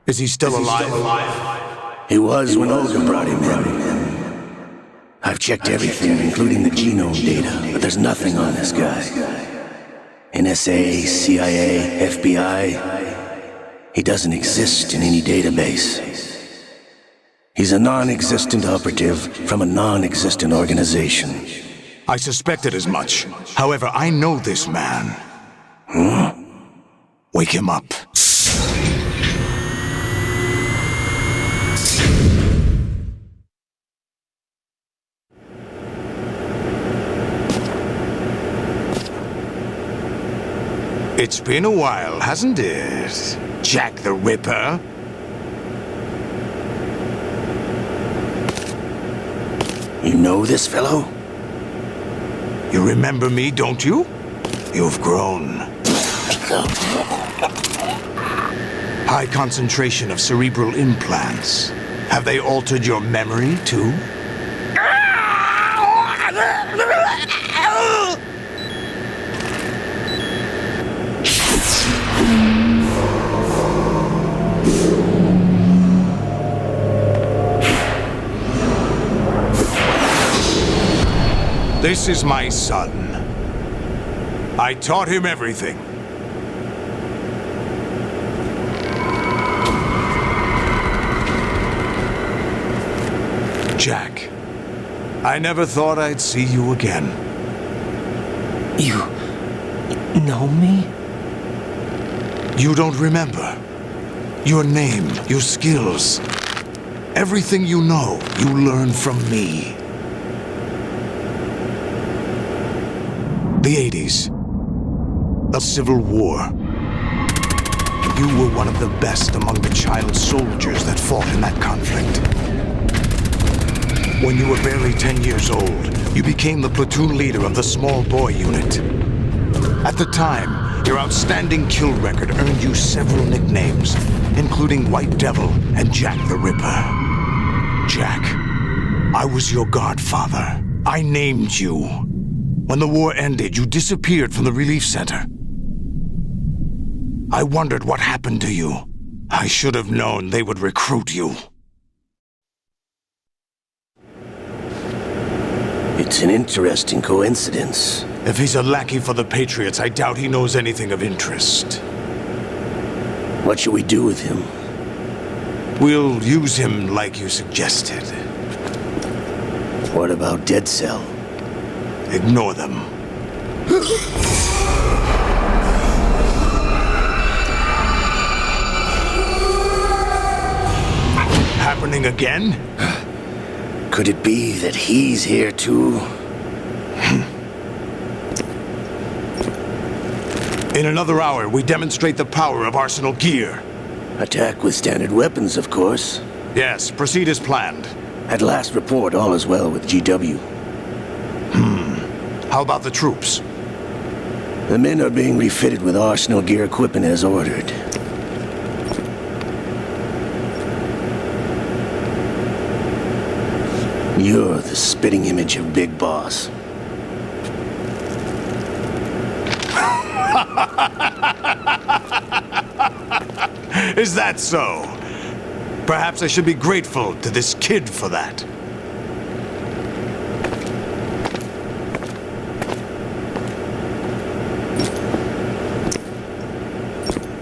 Is he still alive? He was when Olga brought him in. I've checked everything, including the genome data, but there's nothing on this guy. NSA, CIA, FBI. He doesn't exist in any database. He's a non-existent operative from a non-existent organization. I suspected as much. However, I know this man. Wake him up. It's been a while, hasn't it? Jack the Ripper? You know this fellow? You remember me, don't you? You've grown. High concentration of cerebral implants. Have they altered your memory, too? This is my son. I taught him everything. Jack, I never thought I'd see you again. You know me? You don't remember. Your name, your skills. Everything you know, you learned from me. The 80s. The Civil War. You were one of the best among the child soldiers that fought in that conflict. When you were barely 10 years old, you became the platoon leader of the Small Boy Unit. At the time, your outstanding kill record earned you several nicknames, including White Devil and Jack the Ripper. Jack, I was your godfather. I named you. When the war ended, you disappeared from the relief center. I wondered what happened to you. I should have known they would recruit you. It's an interesting coincidence. If he's a lackey for the Patriots, I doubt he knows anything of interest. What should we do with him? We'll use him like you suggested. What about Dead Cell? Ignore them. Happening again? Could it be that he's here too? In another hour, we demonstrate the power of Arsenal gear. Attack with standard weapons, of course. Yes, proceed as planned. At last report, all is well with GW. How about the troops? The men are being refitted with Arsenal gear equipment as ordered. You're the spitting image of Big Boss. Is that so? Perhaps I should be grateful to this kid for that.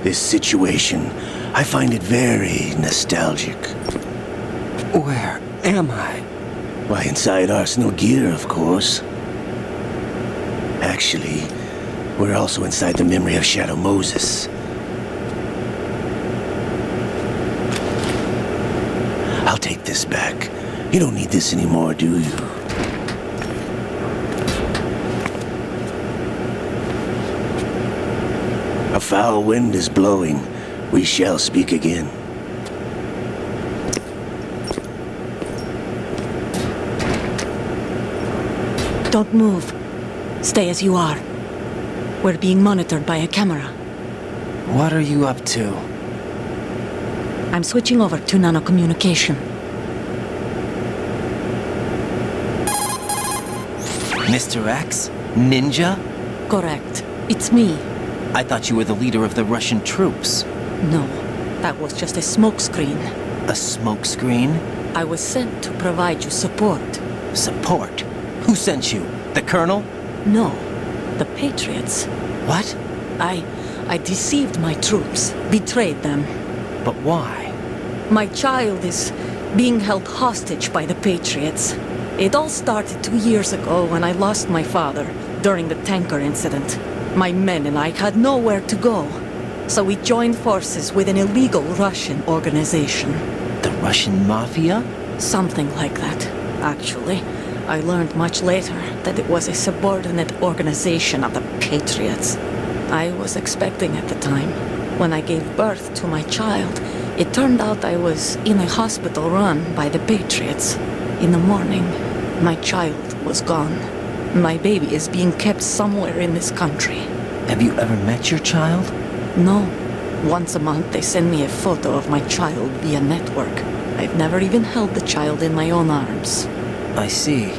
This situation, I find it very nostalgic. Where am I? Why, inside Arsenal gear, of course. Actually, we're also inside the memory of Shadow Moses. I'll take this back. You don't need this anymore, do you? A foul wind is blowing. We shall speak again. Don't move. Stay as you are. We're being monitored by a camera. What are you up to? I'm switching over to nanocommunication. Mr. X? Ninja? Correct. It's me. I thought you were the leader of the Russian troops. No. That was just a smokescreen. A smokescreen? I was sent to provide you support. Support? Who sent you? The Colonel? No, the Patriots. What? I deceived my troops, betrayed them. But why? My child is being held hostage by the Patriots. It all started 2 years ago when I lost my father during the tanker incident. My men and I had nowhere to go, so we joined forces with an illegal Russian organization. The Russian Mafia? Something like that, actually. I learned much later that it was a subordinate organization of the Patriots. I was expecting at the time. When I gave birth to my child, it turned out I was in a hospital run by the Patriots. In the morning, my child was gone. My baby is being kept somewhere in this country. Have you ever met your child? No. Once a month they send me a photo of my child via network. I've never even held the child in my own arms. I see.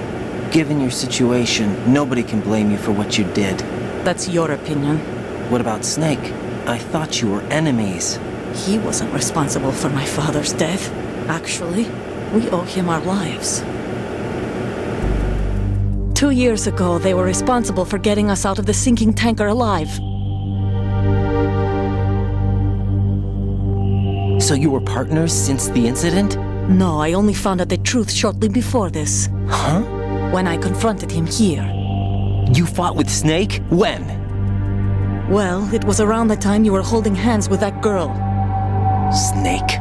Given your situation, nobody can blame you for what you did. That's your opinion. What about Snake? I thought you were enemies. He wasn't responsible for my father's death. Actually, we owe him our lives. 2 years ago, they were responsible for getting us out of the sinking tanker alive. So you were partners since the incident? No, I only found out the truth shortly before this. Huh? When I confronted him here. You fought with Snake? When? Well, it was around the time you were holding hands with that girl. Snake?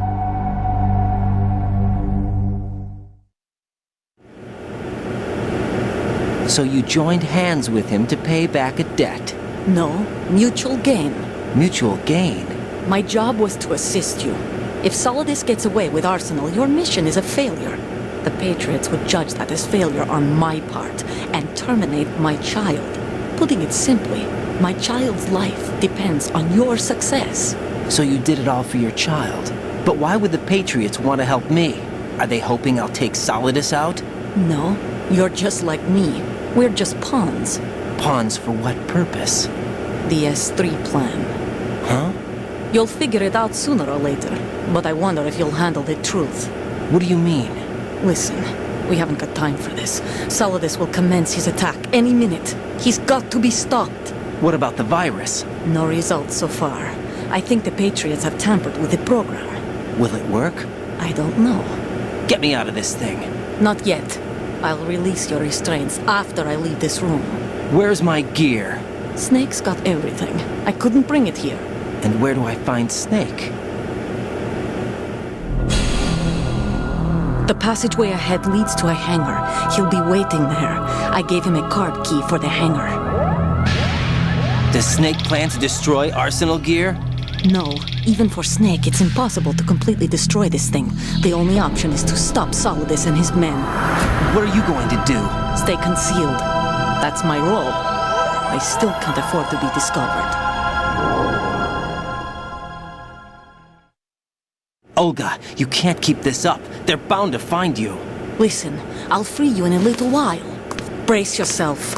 So you joined hands with him to pay back a debt? No, mutual gain. Mutual gain? My job was to assist you. If Solidus gets away with Arsenal, your mission is a failure. The Patriots would judge that as failure on my part and terminate my child. Putting it simply, my child's life depends on your success. So you did it all for your child. But why would the Patriots want to help me? Are they hoping I'll take Solidus out? No, you're just like me. We're just pawns. Pawns for what purpose? The S3 plan. Huh? You'll figure it out sooner or later, but I wonder if you'll handle the truth. What do you mean? Listen, we haven't got time for this. Solidus will commence his attack any minute. He's got to be stopped. What about the virus? No results so far. I think the Patriots have tampered with the program. Will it work? I don't know. Get me out of this thing. Not yet. I'll release your restraints after I leave this room. Where's my gear? Snake's got everything. I couldn't bring it here. And where do I find Snake? The passageway ahead leads to a hangar. He'll be waiting there. I gave him a card key for the hangar. Does Snake plan to destroy Arsenal gear? No, even for Snake, it's impossible to completely destroy this thing. The only option is to stop Solidus and his men. What are you going to do? Stay concealed. That's my role. I still can't afford to be discovered. Olga, you can't keep this up. They're bound to find you. Listen, I'll free you in a little while. Brace yourself.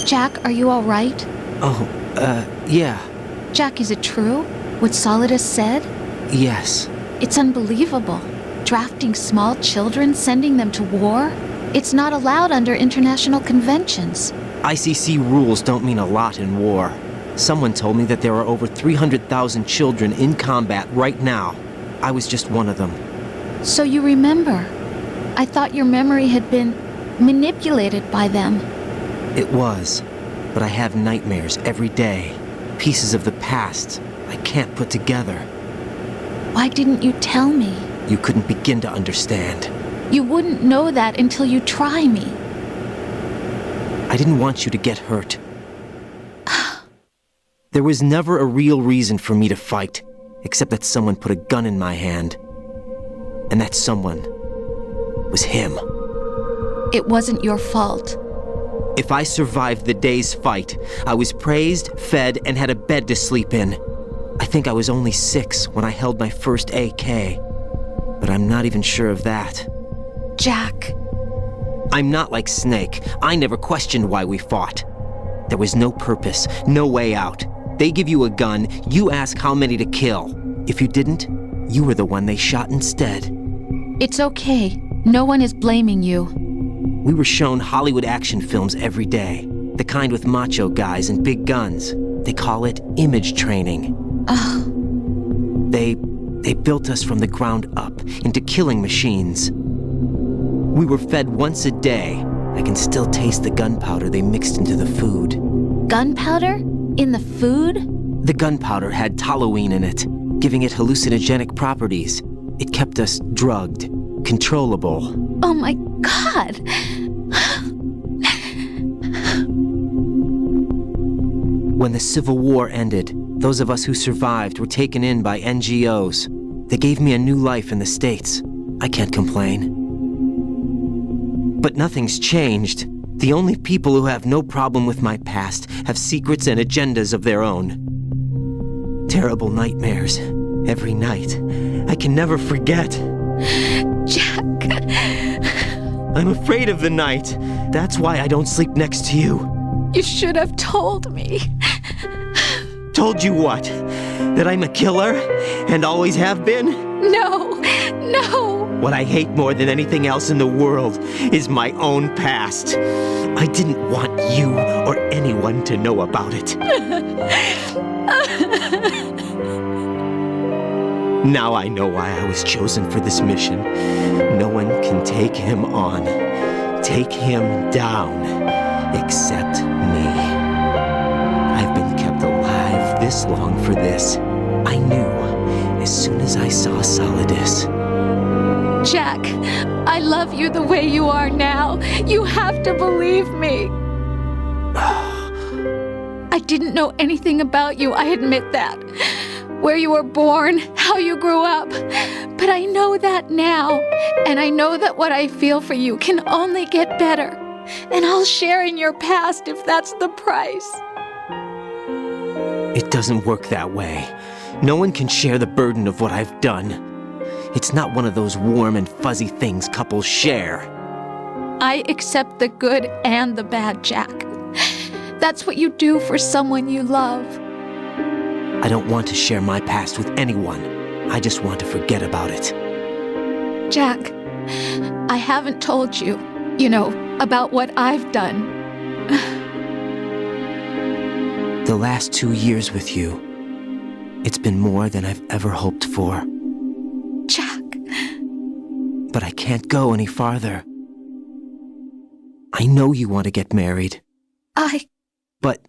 Jack, are you all right? Oh, yeah. Jack, is it true? What Solidus said? Yes. It's unbelievable. Drafting small children, sending them to war? It's not allowed under international conventions. ICC rules don't mean a lot in war. Someone told me that there are over 300,000 children in combat right now. I was just one of them. So you remember. I thought your memory had been manipulated by them. It was, but I have nightmares every day. Pieces of the past I can't put together. Why didn't you tell me? You couldn't begin to understand. You wouldn't know that until you try me. I didn't want you to get hurt. There was never a real reason for me to fight, except that someone put a gun in my hand. And that someone was him. It wasn't your fault. If I survived the day's fight, I was praised, fed, and had a bed to sleep in. I think I was only 6 when I held my first AK. But I'm not even sure of that. Jack. I'm not like Snake. I never questioned why we fought. There was no purpose, no way out. They give you a gun, you ask how many to kill. If you didn't, you were the one they shot instead. It's okay. No one is blaming you. We were shown Hollywood action films every day. The kind with macho guys and big guns. They call it image training. They built us from the ground up into killing machines. We were fed once a day. I can still taste the gunpowder they mixed into the food. Gunpowder? In the food? The gunpowder had toluene in it, giving it hallucinogenic properties. It kept us drugged, controllable. Oh my God! When the Civil War ended, those of us who survived were taken in by NGOs. They gave me a new life in the States. I can't complain. But nothing's changed. The only people who have no problem with my past have secrets and agendas of their own. Terrible nightmares. Every night. I can never forget. Jack! I'm afraid of the night. That's why I don't sleep next to you. You should have told me. Told you what? That I'm a killer? And always have been? No! No! What I hate more than anything else in the world is my own past. I didn't want you or anyone to know about it. Now I know why I was chosen for this mission. No one can take him on, take him down, except me. I've been kept alive this long for this. I knew as soon as I saw Solidus. Jack, I love you the way you are now. You have to believe me. I didn't know anything about you, I admit that. Where you were born, how you grew up. But I know that now. And I know that what I feel for you can only get better. And I'll share in your past if that's the price. It doesn't work that way. No one can share the burden of what I've done. It's not one of those warm and fuzzy things couples share. I accept the good and the bad, Jack. That's what you do for someone you love. I don't want to share my past with anyone. I just want to forget about it. Jack, I haven't told you, about what I've done. The last 2 years with you, it's been more than I've ever hoped for. Jack. But I can't go any farther. I know you want to get married. But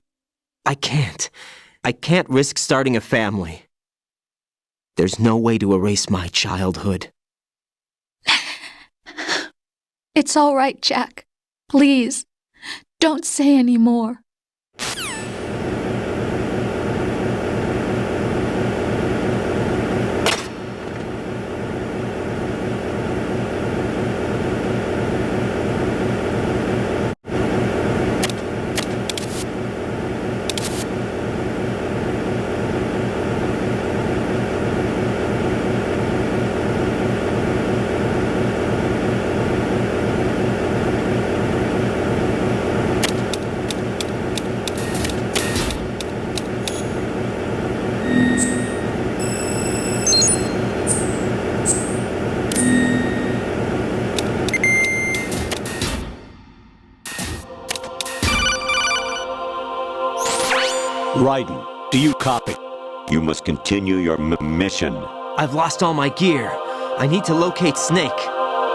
I can't. I can't risk starting a family. There's no way to erase my childhood. It's all right, Jack. Please, don't say any more. Raiden, do you copy? You must continue your mission. I've lost all my gear. I need to locate Snake.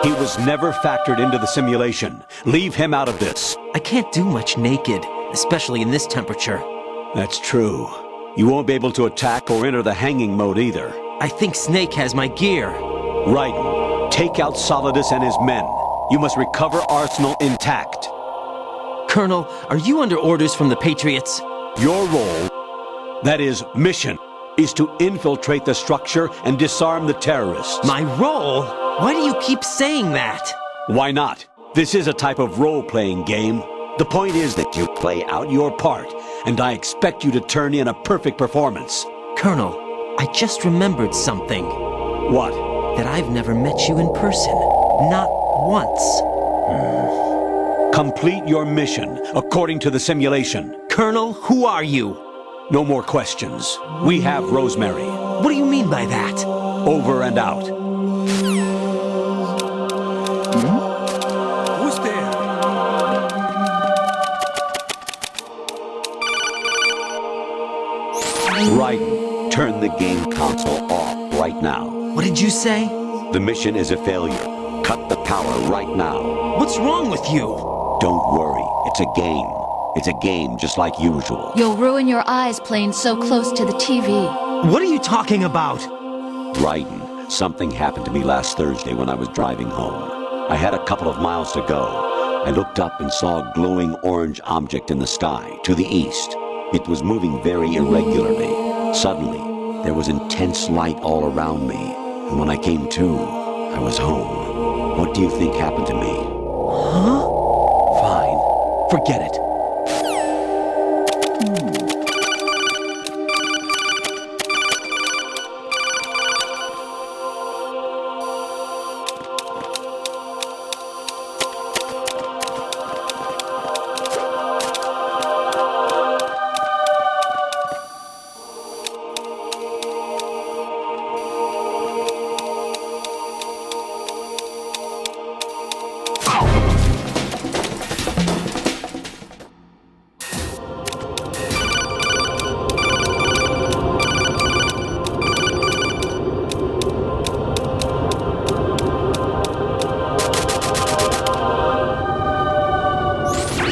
He was never factored into the simulation. Leave him out of this. I can't do much naked, especially in this temperature. That's true. You won't be able to attack or enter the hanging mode either. I think Snake has my gear. Raiden, take out Solidus and his men. You must recover Arsenal intact. Colonel, are you under orders from the Patriots? Your role, that is, mission, is to infiltrate the structure and disarm the terrorists. My role? Why do you keep saying that? Why not? This is a type of role-playing game. The point is that you play out your part, and I expect you to turn in a perfect performance. Colonel, I just remembered something. What? That I've never met you in person. Not once. Complete your mission, according to the simulation. Colonel, who are you? No more questions. We have Rosemary. What do you mean by that? Over and out. Who's there? Raiden, turn the game console off right now. What did you say? The mission is a failure. Cut the power right now. What's wrong with you? Don't worry, it's a game. It's a game just like usual. You'll ruin your eyes playing so close to the TV. What are you talking about? Raiden, something happened to me last Thursday when I was driving home. I had a couple of miles to go. I looked up and saw a glowing orange object in the sky, to the east. It was moving very irregularly. Suddenly, there was intense light all around me, and when I came to, I was home. What do you think happened to me? Huh? Fine. Forget it.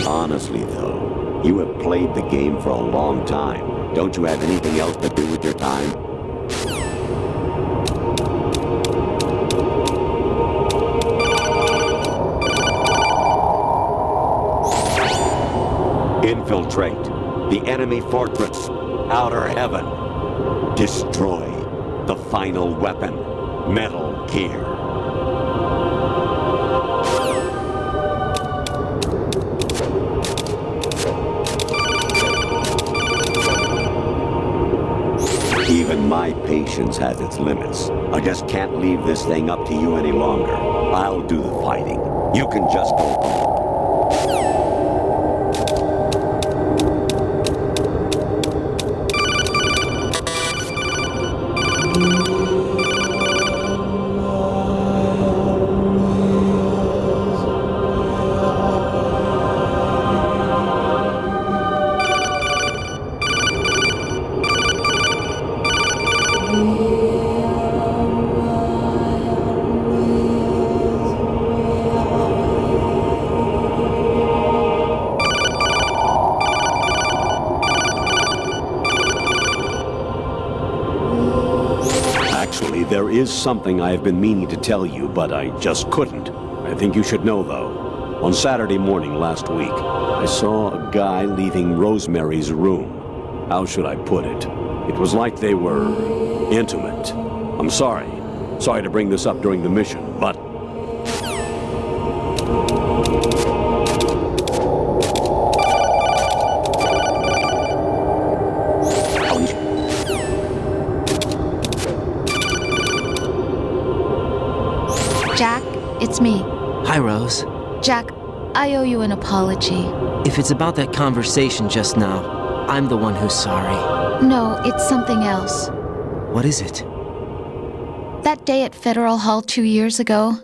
Honestly, though, you have played the game for a long time. Don't you have anything else to do with your time? Infiltrate the enemy fortress, Outer Heaven. Destroy the final weapon, Metal Gear. Even my patience has its limits. I just can't leave this thing up to you any longer. I'll do the fighting. You can just go home. Actually, there is something I have been meaning to tell you, but I just couldn't. I think you should know, though. On Saturday morning last week, I saw a guy leaving Rosemary's room. How should I put it? It was like they were intimate. I'm sorry. Sorry to bring this up during the mission, but... Jack, it's me. Hi, Rose. Jack, I owe you an apology. If it's about that conversation just now, I'm the one who's sorry. No, it's something else. What is it? That day at Federal Hall 2 years ago,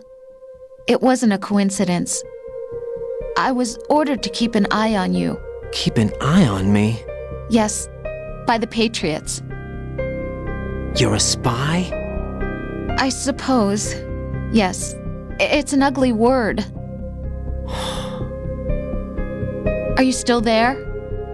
it wasn't a coincidence. I was ordered to keep an eye on you. Keep an eye on me? Yes, by the Patriots. You're a spy? I suppose. Yes. It's an ugly word. Are you still there?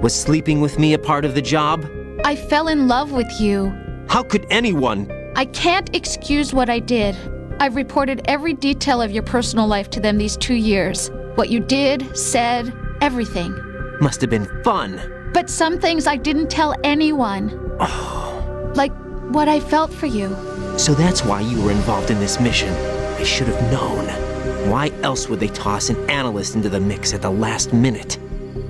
Was sleeping with me a part of the job? I fell in love with you. How could anyone? I can't excuse what I did. I've reported every detail of your personal life to them these 2 years. What you did, said, everything. Must have been fun. But some things I didn't tell anyone. Like what I felt for you. So that's why you were involved in this mission. I should have known. Why else would they toss an analyst into the mix at the last minute?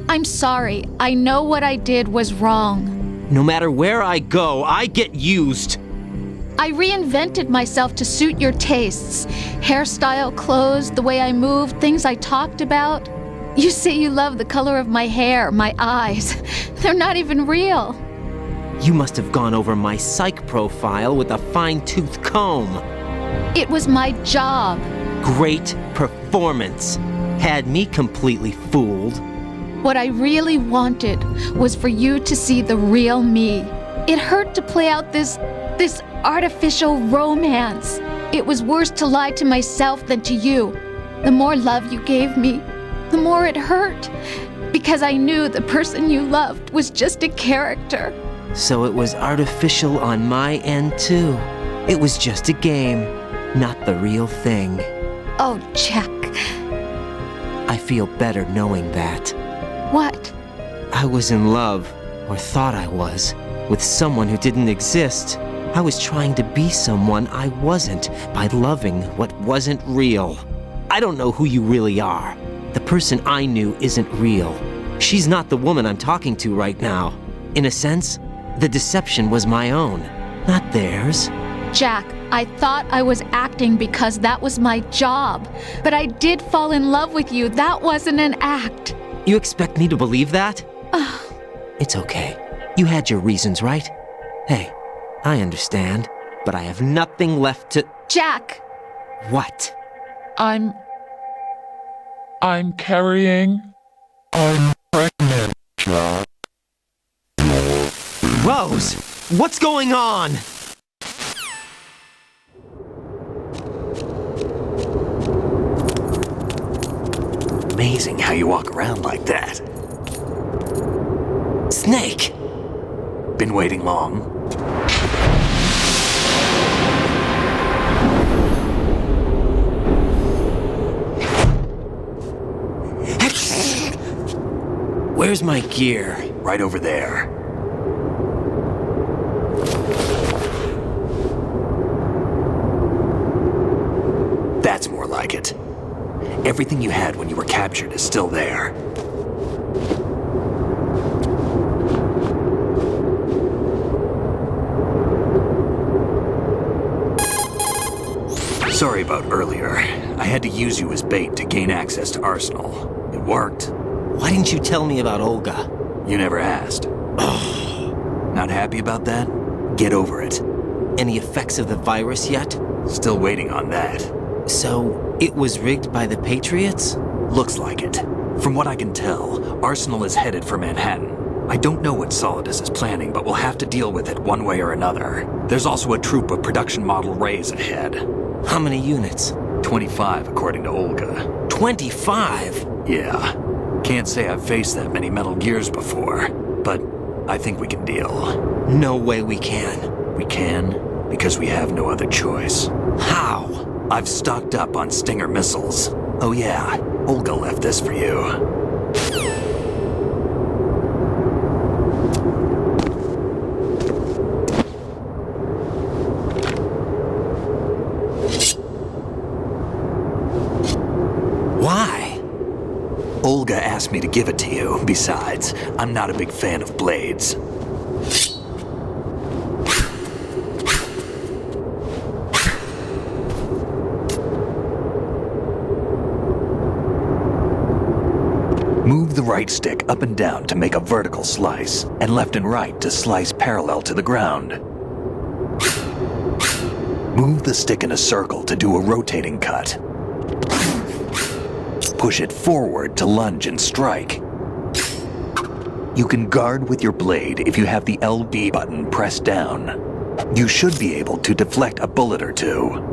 I'm sorry. I know what I did was wrong. No matter where I go, I get used. I reinvented myself to suit your tastes. Hairstyle, clothes, the way I moved, things I talked about. You say you love the color of my hair, my eyes. They're not even real. You must have gone over my psych profile with a fine-tooth comb. It was my job. Great performance. Had me completely fooled. What I really wanted was for you to see the real me. It hurt to play out this artificial romance. It was worse to lie to myself than to you. The more love you gave me, the more it hurt. Because I knew the person you loved was just a character. So it was artificial on my end, too. It was just a game, not the real thing. Oh, Jack. I feel better knowing that. What? I was in love, or thought I was, with someone who didn't exist. I was trying to be someone I wasn't by loving what wasn't real. I don't know who you really are. The person I knew isn't real. She's not the woman I'm talking to right now. In a sense, the deception was my own, not theirs. Jack, I thought I was acting because that was my job. But I did fall in love with you. That wasn't an act. You expect me to believe that? It's okay. You had your reasons, right? Hey, I understand, but I have nothing left to... Jack! What? I'm carrying... I'm pregnant, Jack. Rose! What's going on? Amazing how you walk around like that. Snake! Been waiting long? Where's my gear? Right over there. That's more like it. Everything you had when you were captured is still there. Sorry about earlier. I had to use you as bait to gain access to Arsenal. It worked. Why didn't you tell me about Olga? You never asked. Not happy about that? Get over it. Any effects of the virus yet? Still waiting on that. So, it was rigged by the Patriots? Looks like it. From what I can tell, Arsenal is headed for Manhattan. I don't know what Solidus is planning, but we'll have to deal with it one way or another. There's also a troop of production model Rays ahead. How many units? 25, according to Olga. 25? Yeah. Can't say I've faced that many Metal Gears before, but I think we can deal. No way we can. We can, because we have no other choice. How? I've stocked up on Stinger missiles. Oh yeah, Olga left this for you. Why? Olga asked me to give it to you. Besides, I'm not a big fan of blades. Move the right stick up and down to make a vertical slice, and left and right to slice parallel to the ground. Move the stick in a circle to do a rotating cut. Push it forward to lunge and strike. You can guard with your blade if you have the LB button pressed down. You should be able to deflect a bullet or two.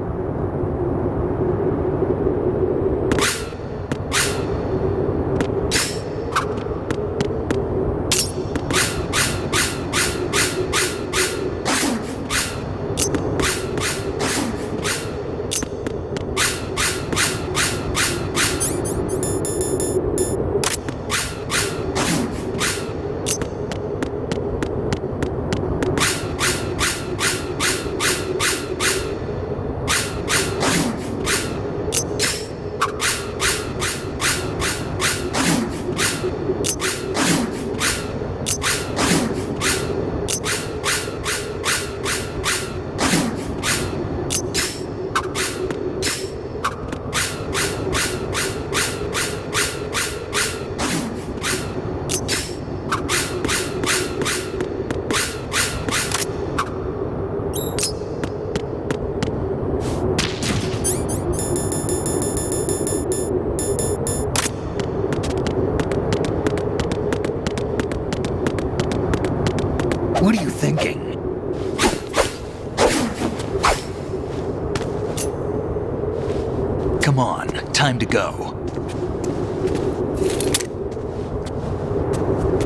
Come on, time to go.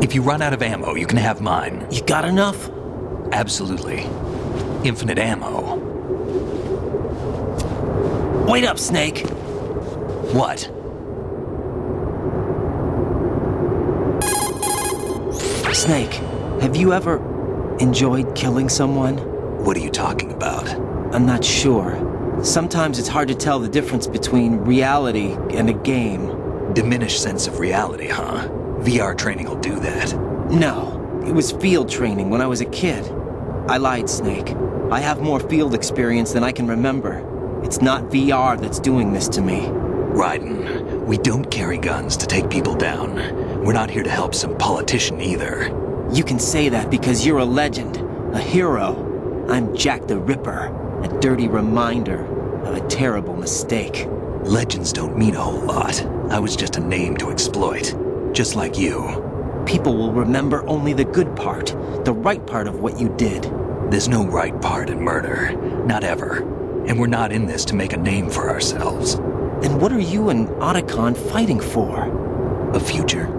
If you run out of ammo, you can have mine. You got enough? Absolutely. Infinite ammo. Wait up, Snake. What? Snake, have you ever enjoyed killing someone? What are you talking about? I'm not sure. Sometimes it's hard to tell the difference between reality and a game. Diminished sense of reality, huh? VR training will do that. No, it was field training when I was a kid. I lied, Snake. I have more field experience than I can remember. It's not VR that's doing this to me. Raiden, we don't carry guns to take people down. We're not here to help some politician either. You can say that because you're a legend, a hero. I'm Jack the Ripper, a dirty reminder of a terrible mistake. Legends don't mean a whole lot. I was just a name to exploit. Just like you. People will remember only the good part, the right part of what you did. There's no right part in murder. Not ever. And we're not in this to make a name for ourselves. Then what are you and Otacon fighting for? A future.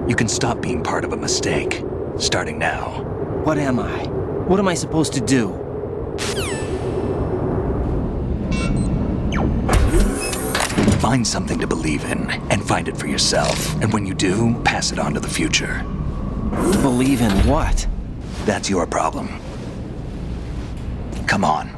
You can stop being part of a mistake. Starting now. What am I? What am I supposed to do? Find something to believe in, and find it for yourself. And when you do, pass it on to the future. Believe in what? That's your problem. Come on.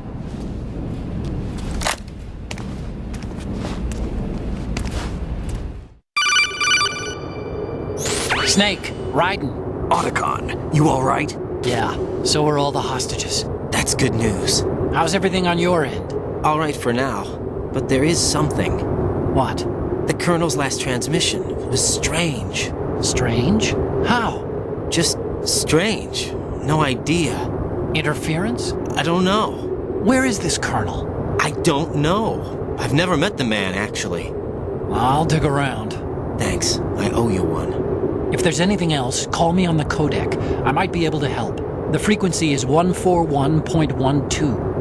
Snake, Raiden. Otacon, you all right? Yeah, so are all the hostages. That's good news. How's everything on your end? All right for now, but there is something. What? The Colonel's last transmission was strange. Strange? How? Just strange. No idea. Interference? I don't know. Where is this Colonel? I don't know. I've never met the man, actually. I'll dig around. Thanks. I owe you one. If there's anything else, call me on the codec. I might be able to help. The frequency is 141.12.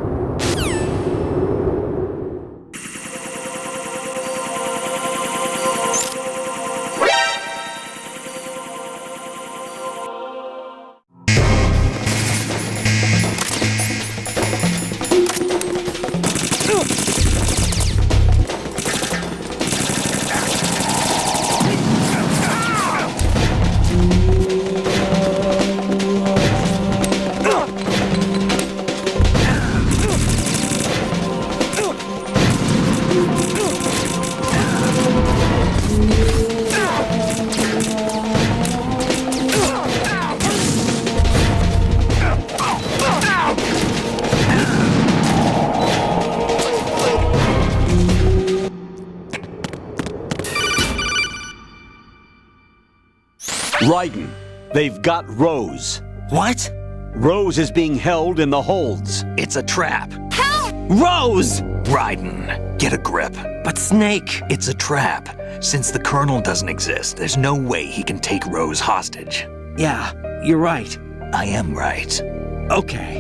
Raiden, they've got Rose. What? Rose is being held in the holds. It's a trap. Rose! Raiden, get a grip. But Snake... It's a trap. Since the Colonel doesn't exist, there's no way he can take Rose hostage. Yeah, you're right. I am right. Okay.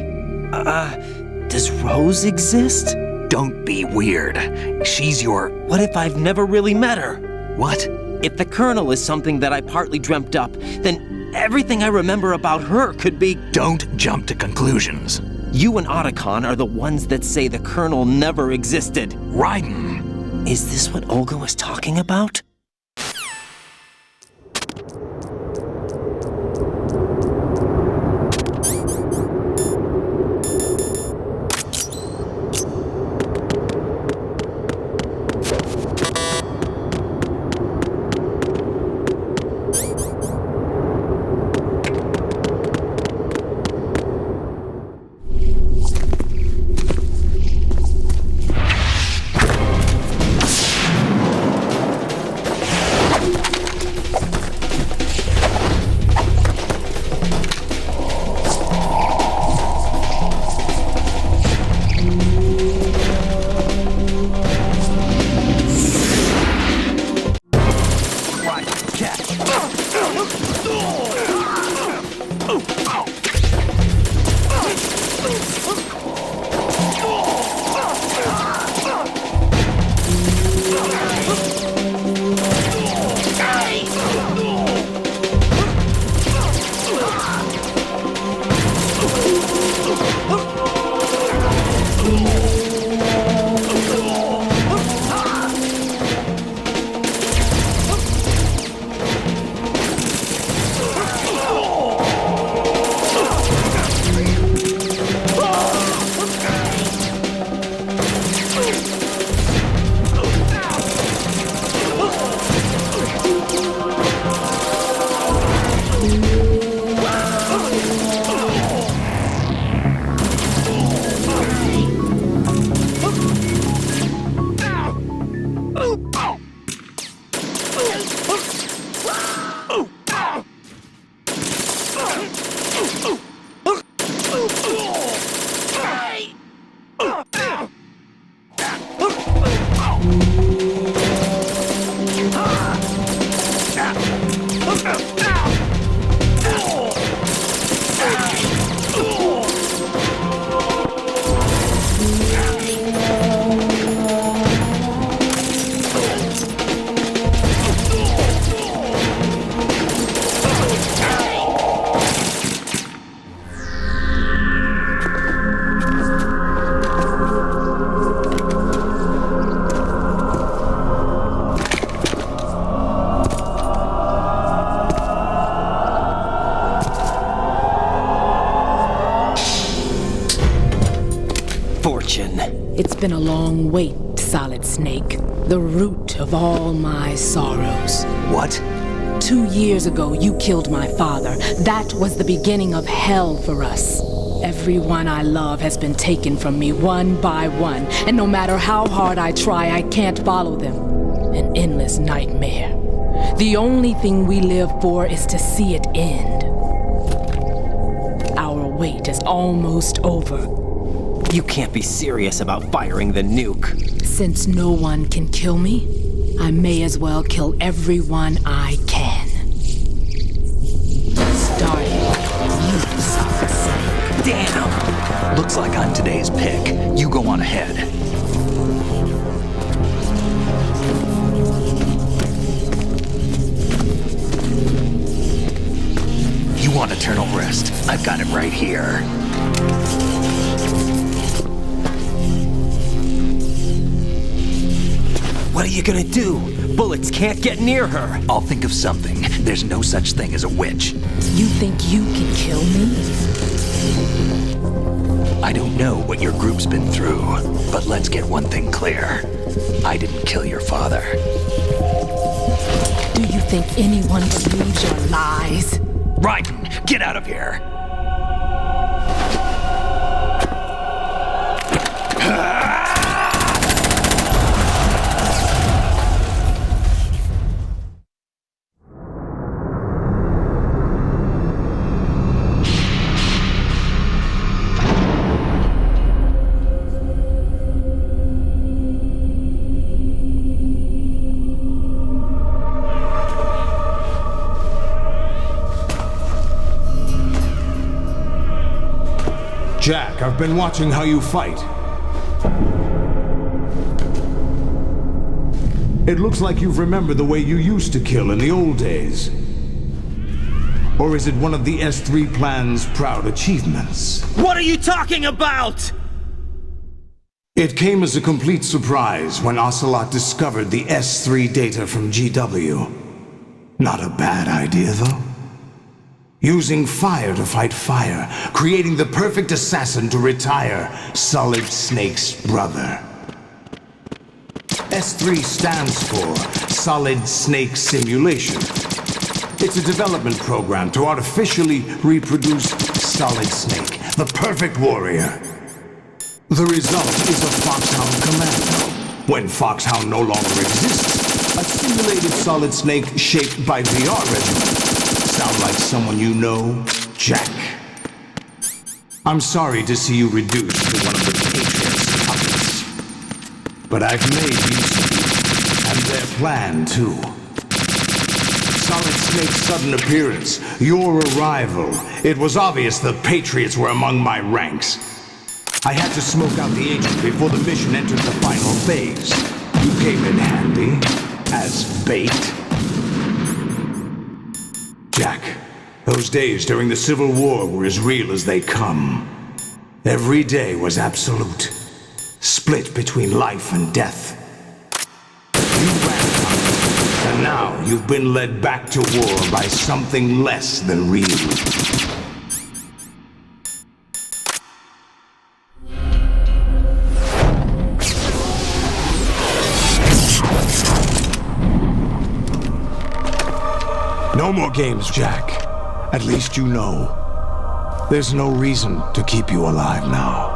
Does Rose exist? Don't be weird. She's your... What if I've never really met her? What? If the Colonel is something that I partly dreamt up, then everything I remember about her could be... Don't jump to conclusions. You and Otacon are the ones that say the Colonel never existed. Raiden! Is this what Olga was talking about? It's been a long wait, Solid Snake. The root of all my sorrows. What? 2 years ago, you killed my father. That was the beginning of hell for us. Everyone I love has been taken from me one by one, and no matter how hard I try, I can't follow them. An endless nightmare. The only thing we live for is to see it end. Our wait is almost over. You can't be serious about firing the nuke. Since no one can kill me, I may as well kill everyone I can. Starting with you, Solid Snake. Damn! Looks like I'm today's pick. You go on ahead. You want eternal rest? I've got it right here. What are you gonna do? Bullets can't get near her. I'll think of something. There's no such thing as a witch. You think you can kill me? I don't know what your group's been through, but let's get one thing clear. I didn't kill your father. Do you think anyone believes your lies? Raiden, get out of here! Jack, I've been watching how you fight. It looks like you've remembered the way you used to kill in the old days. Or is it one of the S3 plan's proud achievements? What are you talking about? It came as a complete surprise when Ocelot discovered the S3 data from GW. Not a bad idea, though. Using fire to fight fire, creating the perfect assassin to retire Solid Snake's brother. S3 stands for Solid Snake Simulation. It's a development program to artificially reproduce Solid Snake, the perfect warrior. The result is a Foxhound commando. When Foxhound no longer exists, a simulated Solid Snake shaped by VR regimen. Sound like someone you know, Jack? I'm sorry to see you reduced to one of the Patriots' puppets. But I've made use of you, and their plan, too. Solid Snake's sudden appearance, your arrival. It was obvious the Patriots were among my ranks. I had to smoke out the agent before the mission entered the final phase. You came in handy, as bait. Jack, those days during the Civil War were as real as they come. Every day was absolute, split between life and death. You ran from it, and now you've been led back to war by something less than real. No more games, Jack. At least you know. There's no reason to keep you alive now.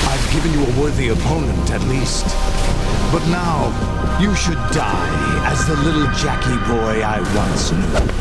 I've given you a worthy opponent, at least. But now, you should die as the little Jackie boy I once knew.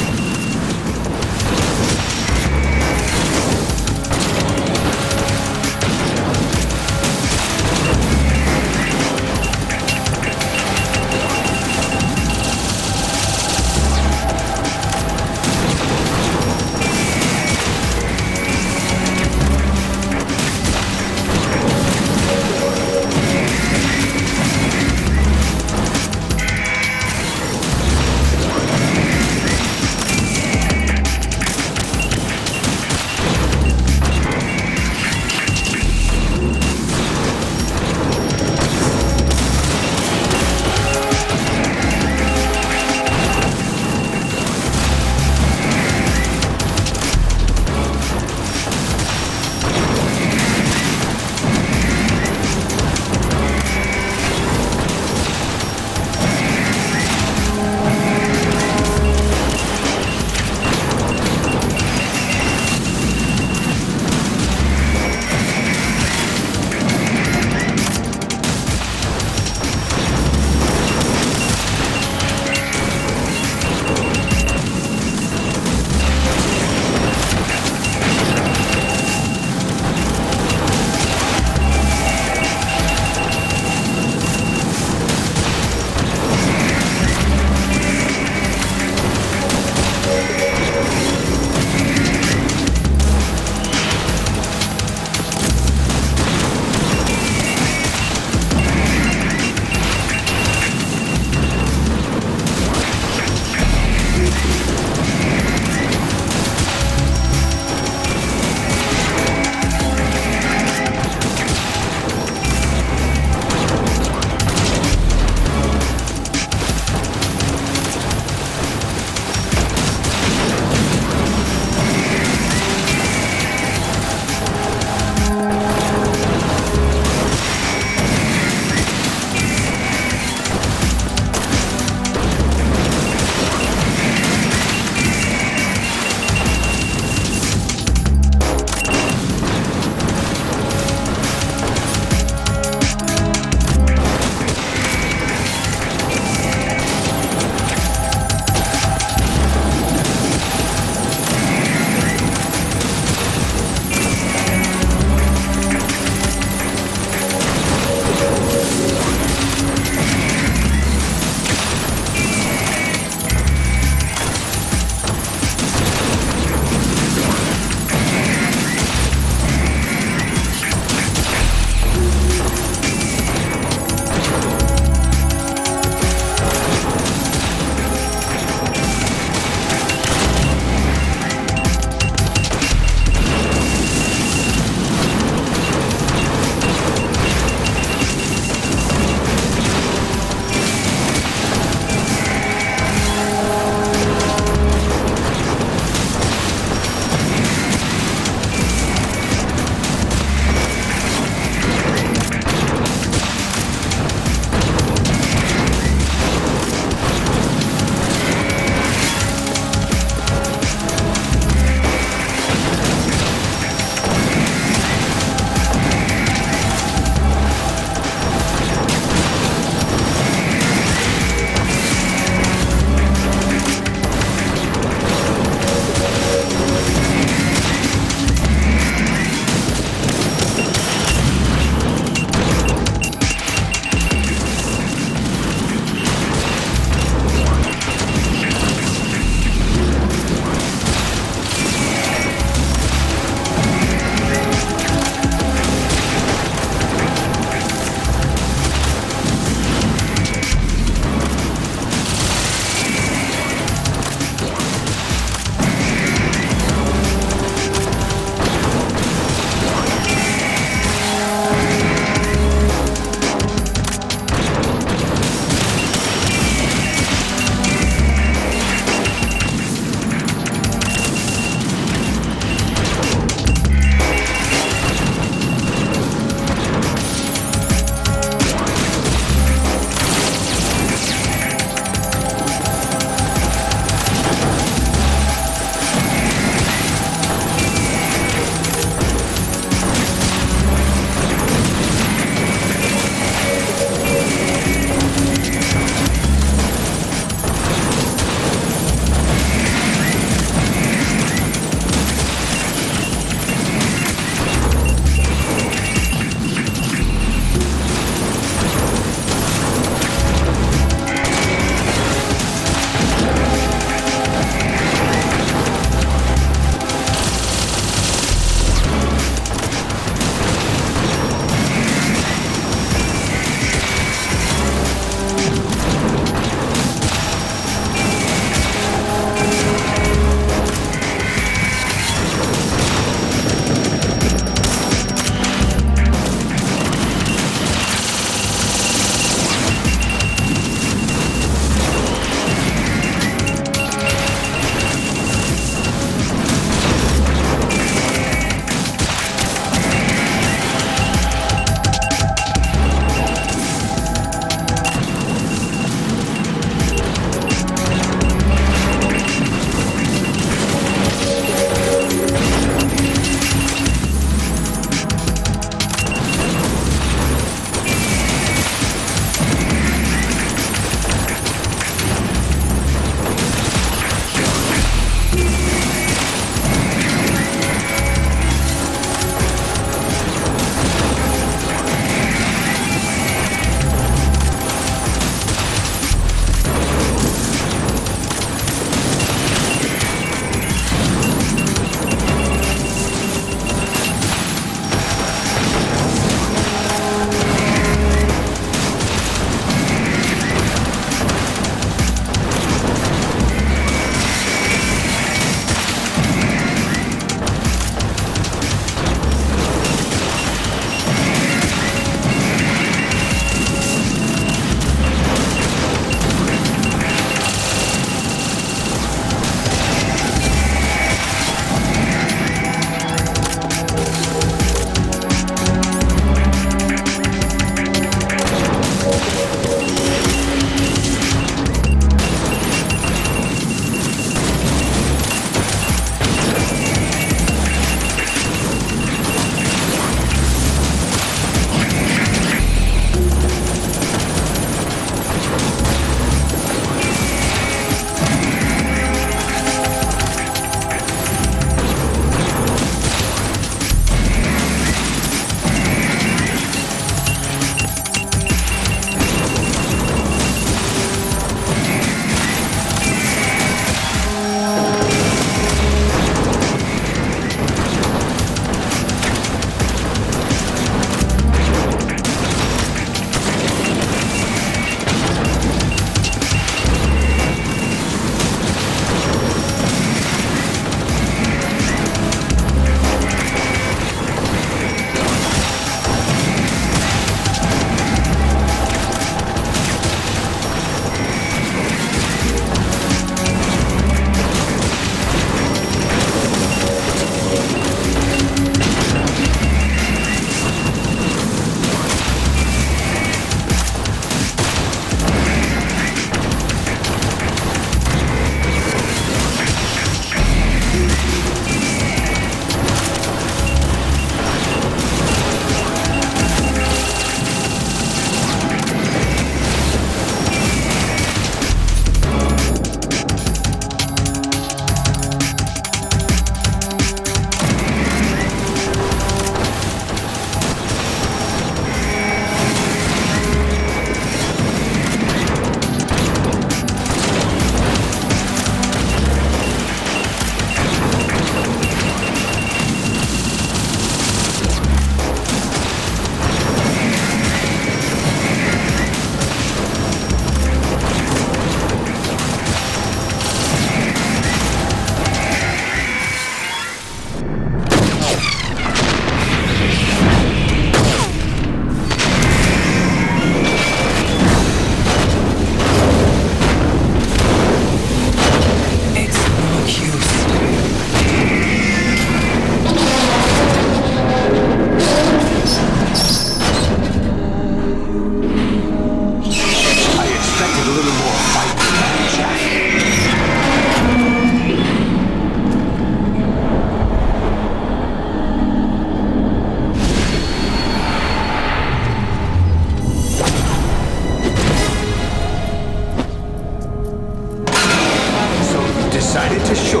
ready to show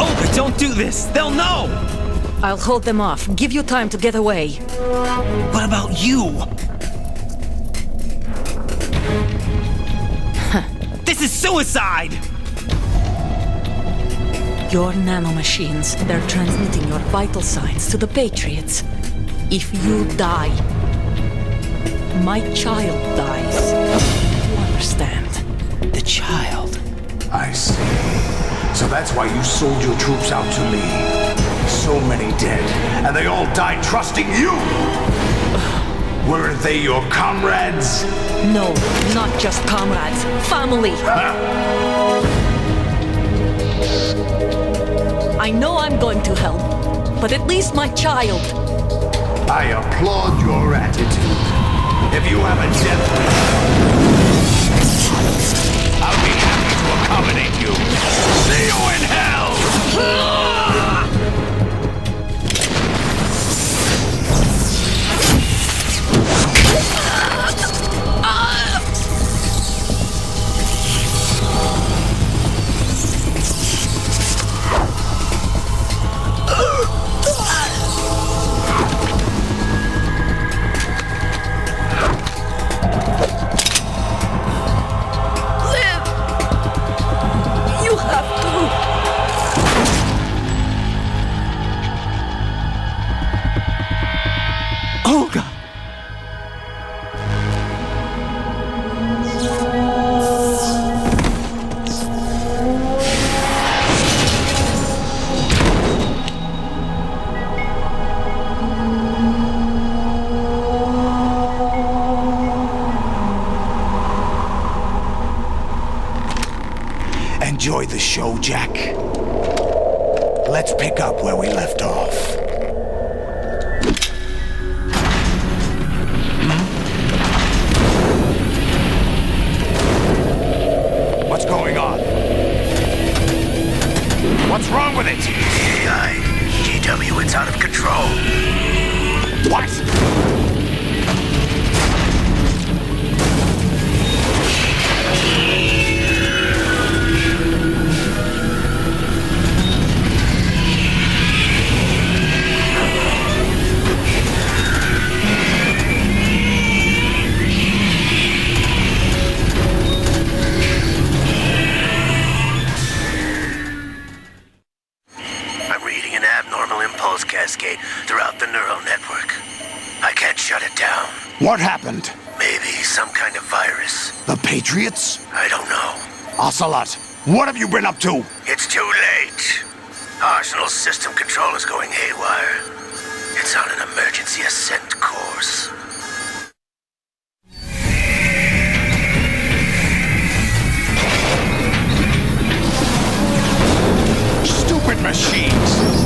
Olga, don't do this! They'll know! I'll hold them off. Give you time to get away. What about you? This is suicide! Your nanomachines, they're transmitting your vital signs to the Patriots. If you die, my child dies. You understand? The child. I see. So that's why you sold your troops out to me. So many dead, and they all died trusting you! Weren't they your comrades? No, not just comrades. Family! I know I'm going to help, but at least my child. I applaud your attitude. If you have a death wish, I'll be happy to accommodate you. See you in hell! Olga! Enjoy the show, Jack. Let's pick up where we left off. What's going on? What's wrong with it? AI, GW, it's out of control. What? Cascade throughout the neural network. I can't shut it down. What happened? Maybe some kind of virus. The Patriots? I don't know. Ocelot, what have you been up to? It's too late. Arsenal's system control is going haywire. It's on an emergency ascent course. Stupid machines!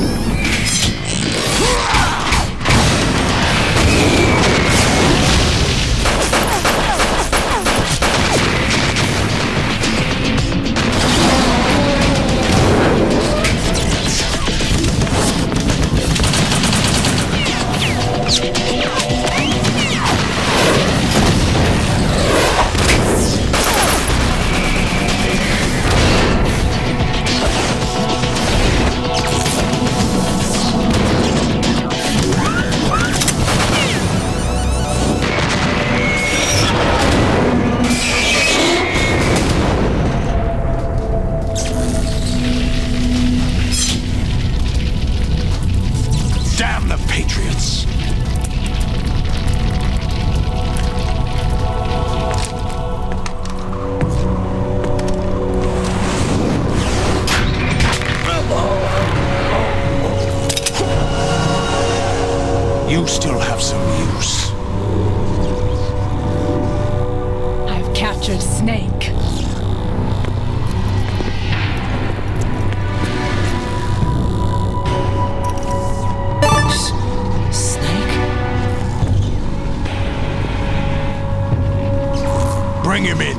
You still have some use. I've captured Snake. Snake? Bring him in.